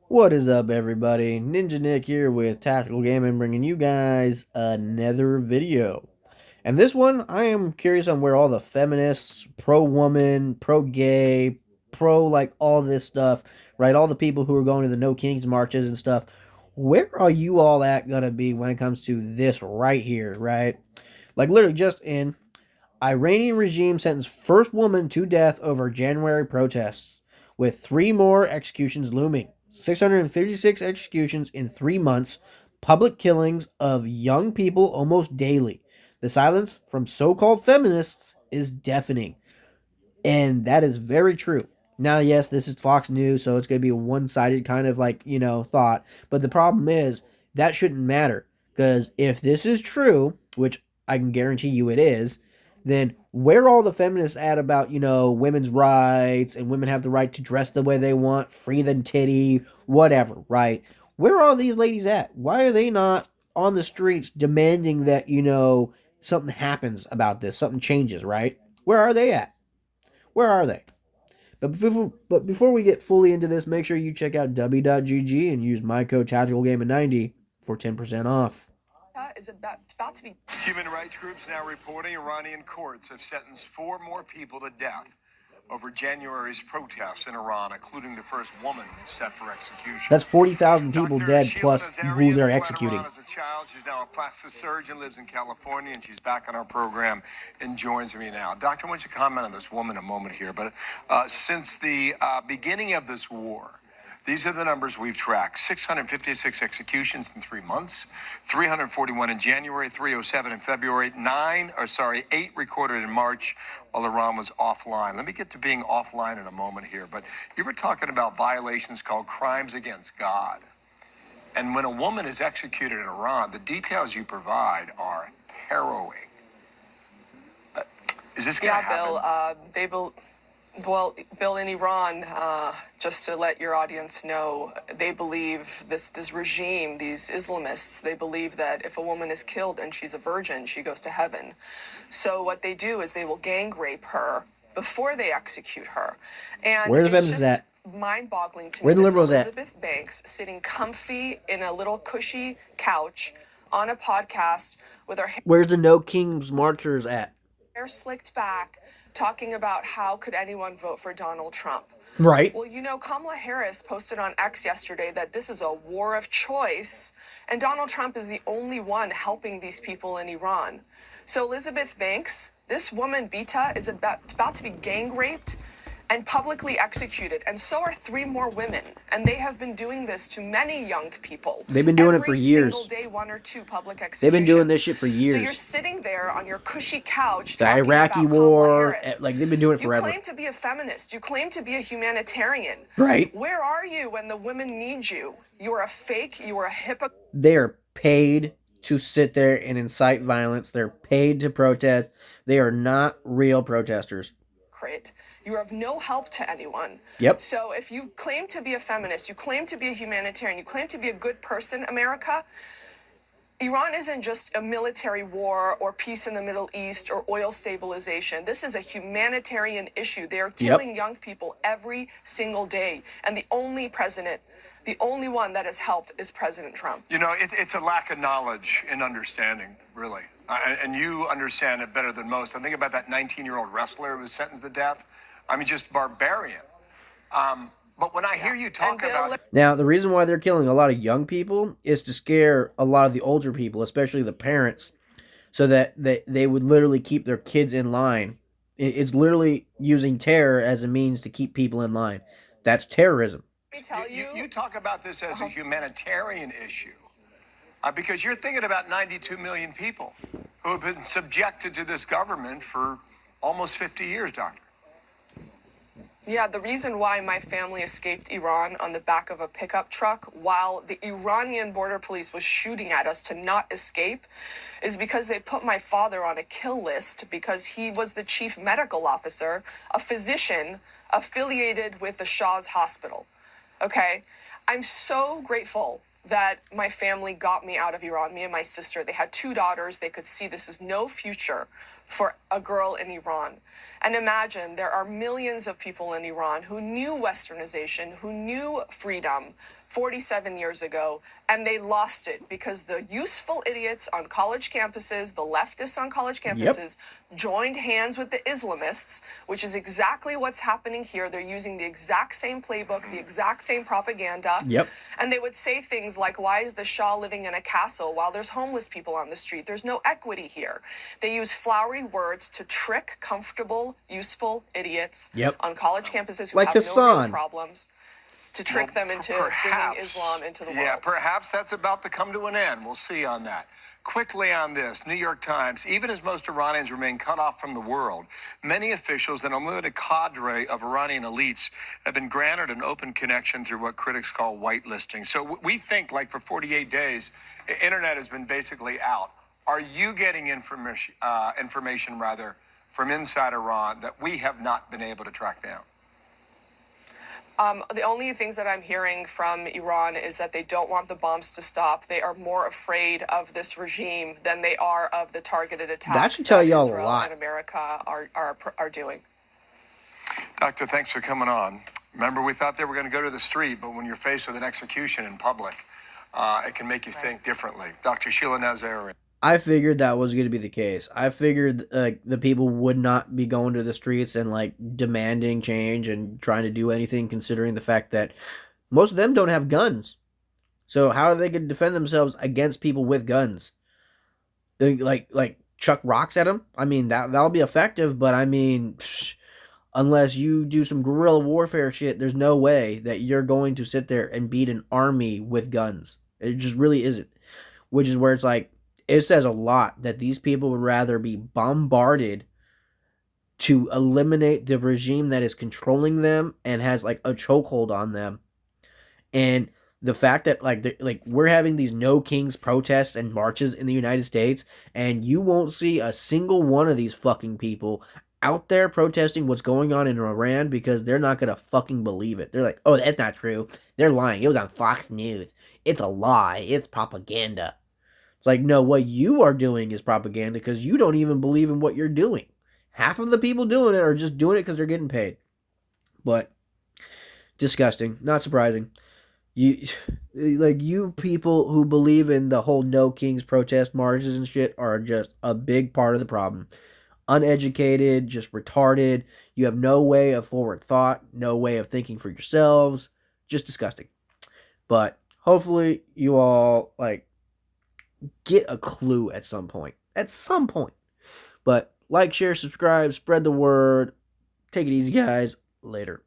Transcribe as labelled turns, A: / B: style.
A: What is up, everybody? Ninja Nick here with Tactical Gaming, bringing you guys another video. And this one, I am curious on where all the feminists, pro-woman, pro-gay, pro-like all this stuff, right? All the people who are going to the No Kings marches and stuff, where are you all at gonna be when it comes to this right here, right? Like literally just in Iranian regime sentenced first woman to death over January protests, with three more executions looming. 656 executions in 3 months, public killings of young people almost daily. The silence from so called feminists is deafening. And that is very true. Now, yes, this is Fox News, so it's going to be a one sided kind of thought. But the problem is that shouldn't matter. Because if this is true, which I can guarantee you it is, then where are all the feminists at about, women's rights and women have the right to dress the way they want, free than titty, whatever, right? Where are all these ladies at? Why are they not on the streets demanding that, something happens about this, something changes, right? Where are they at? Where are they? But before we get fully into this, make sure you check out w.gg and use my code TacticalGaming90 for 10% off.
B: Is about to be. Human rights groups now reporting Iranian courts have sentenced four more people to death over January's protests in Iran, including the first woman set for execution.
A: That's 40,000 people
B: Dr.
A: dead
B: Sheila
A: plus who
B: Nazarian
A: they're
B: fled
A: executing.
B: Iran as a child. She's now a plastic surgeon, lives in California, and she's back on our program and joins me now. Doctor, I want you to comment on this woman a moment here, but since the beginning of this war, these are the numbers we've tracked. 656 executions in 3 months, 341 in January, 307 in February, 8 recorded in March while Iran was offline. Let me get to being offline in a moment here, but you were talking about violations called crimes against God. And when a woman is executed in Iran, the details you provide are harrowing. Is this going to happen? Bill, in Iran, just to let your audience know, they believe this regime, these Islamists, they believe that if a woman is killed and she's a virgin, she goes to heaven. So what they do is they will gang rape her before they execute her. And
A: Where's the
B: it's
A: feminists
B: just
A: at?
B: mind-boggling to
A: Where
B: me.
A: the
B: This
A: liberals at?
B: Elizabeth Banks sitting comfy in a little cushy couch on a podcast with her
A: Where's the No Kings marchers at?
B: hair slicked back, talking about how could anyone vote for Donald Trump.
A: Right.
B: Well, Kamala Harris posted on X yesterday that this is a war of choice, and Donald Trump is the only one helping these people in Iran. So Elizabeth Banks, this woman, Bita, is about to be gang raped and publicly executed, and so are three more women. And they have been doing this to many young people.
A: They've been doing it for years.
B: Every single day, one or two public executions.
A: They've been doing this shit for years.
B: So you're sitting there on your cushy couch
A: the
B: talking
A: Iraqi
B: about
A: war,
B: Kamala Harris.
A: like they've been doing it forever.
B: You claim to be a feminist. You claim to be a humanitarian.
A: Right.
B: Where are you when the women need you? You are a fake. You are a hypocrite.
A: They are paid to sit there and incite violence. They're paid to protest. They are not real protesters.
B: You are of no help to anyone.
A: Yep.
B: So if you claim to be a feminist, you claim to be a humanitarian, you claim to be a good person, America, Iran isn't just a military war or peace in the Middle East or oil stabilization. This is a humanitarian issue. They are killing young people every single day. And the only one that has helped is President Trump. It's a lack of knowledge and understanding, really. And you understand it better than most. I think about that 19-year-old wrestler who was sentenced to death. I mean, just barbarian. But when I hear you talk about...
A: Now, the reason why they're killing a lot of young people is to scare a lot of the older people, especially the parents, so that they would literally keep their kids in line. It's literally using terror as a means to keep people in line. That's terrorism.
B: Let me tell you... You talk about this as a humanitarian issue. Because you're thinking about 92 million people who have been subjected to this government for almost 50 years, Doctor. Yeah, the reason why my family escaped Iran on the back of a pickup truck while the Iranian border police was shooting at us to not escape is because they put my father on a kill list because he was the chief medical officer, a physician affiliated with the Shah's hospital. Okay? I'm so grateful that my family got me out of Iran, me and my sister. They had 2 daughters. They could see this is no future
C: for a girl in Iran. And imagine there are millions of people in Iran who knew westernization, who knew freedom 47 years ago, and they lost it because the useful idiots on college campuses, the leftists on college
A: Yep.
C: campuses, joined hands with the Islamists, which is exactly what's happening here. They're using the exact same playbook, the exact same propaganda.
A: Yep.
C: And they would say things like, why is the Shah living in a castle while there's homeless people on the street? There's no equity here. They use flowery words to trick comfortable, useful idiots
A: Yep.
C: on college campuses who
A: Like
C: have no real
A: Hassan.
C: problems to trick them into bringing Islam into the world.
B: Yeah, perhaps that's about to come to an end. We'll see on that. Quickly on this, New York Times, even as most Iranians remain cut off from the world, many officials and a limited cadre of Iranian elites have been granted an open connection through what critics call whitelisting. So we think, like, for 48 days, the internet has been basically out. Are you getting information rather, from inside Iran that we have not been able to track down?
C: The only things that I'm hearing from Iran is that they don't want the bombs to stop. They are more afraid of this regime than they are of the targeted attacks
A: That should tell y'all a
C: Israel
A: lot.
C: and America are doing.
B: Doctor, thanks for coming on. Remember, we thought they were going to go to the street, but when you're faced with an execution in public, it can make you think differently. Dr. Sheila Nazarian.
A: I figured that was going to be the case. I figured the people would not be going to the streets and like demanding change and trying to do anything, considering the fact that most of them don't have guns. So how are they going to defend themselves against people with guns? Like chuck rocks at them? I mean that'll be effective, but I mean, unless you do some guerrilla warfare shit, there's no way that you're going to sit there and beat an army with guns. It just really isn't. Which is where it's like, it says a lot that these people would rather be bombarded to eliminate the regime that is controlling them and has like a chokehold on them. And the fact that like we're having these no kings protests and marches in the United States, and you won't see a single one of these fucking people out there protesting what's going on in Iran because they're not gonna fucking believe it. They're like, oh, that's not true. They're lying. It was on Fox News. It's a lie. It's propaganda. It's like, no, what you are doing is propaganda because you don't even believe in what you're doing. Half of the people doing it are just doing it because they're getting paid. But disgusting. Not surprising. You like you people who believe in the whole no kings protest marches and shit are just a big part of the problem. Uneducated, just retarded. You have no way of forward thought, no way of thinking for yourselves. Just disgusting. But hopefully you all like get a clue at some point. At some point. But like, share, subscribe, spread the word. Take it easy, guys. Later.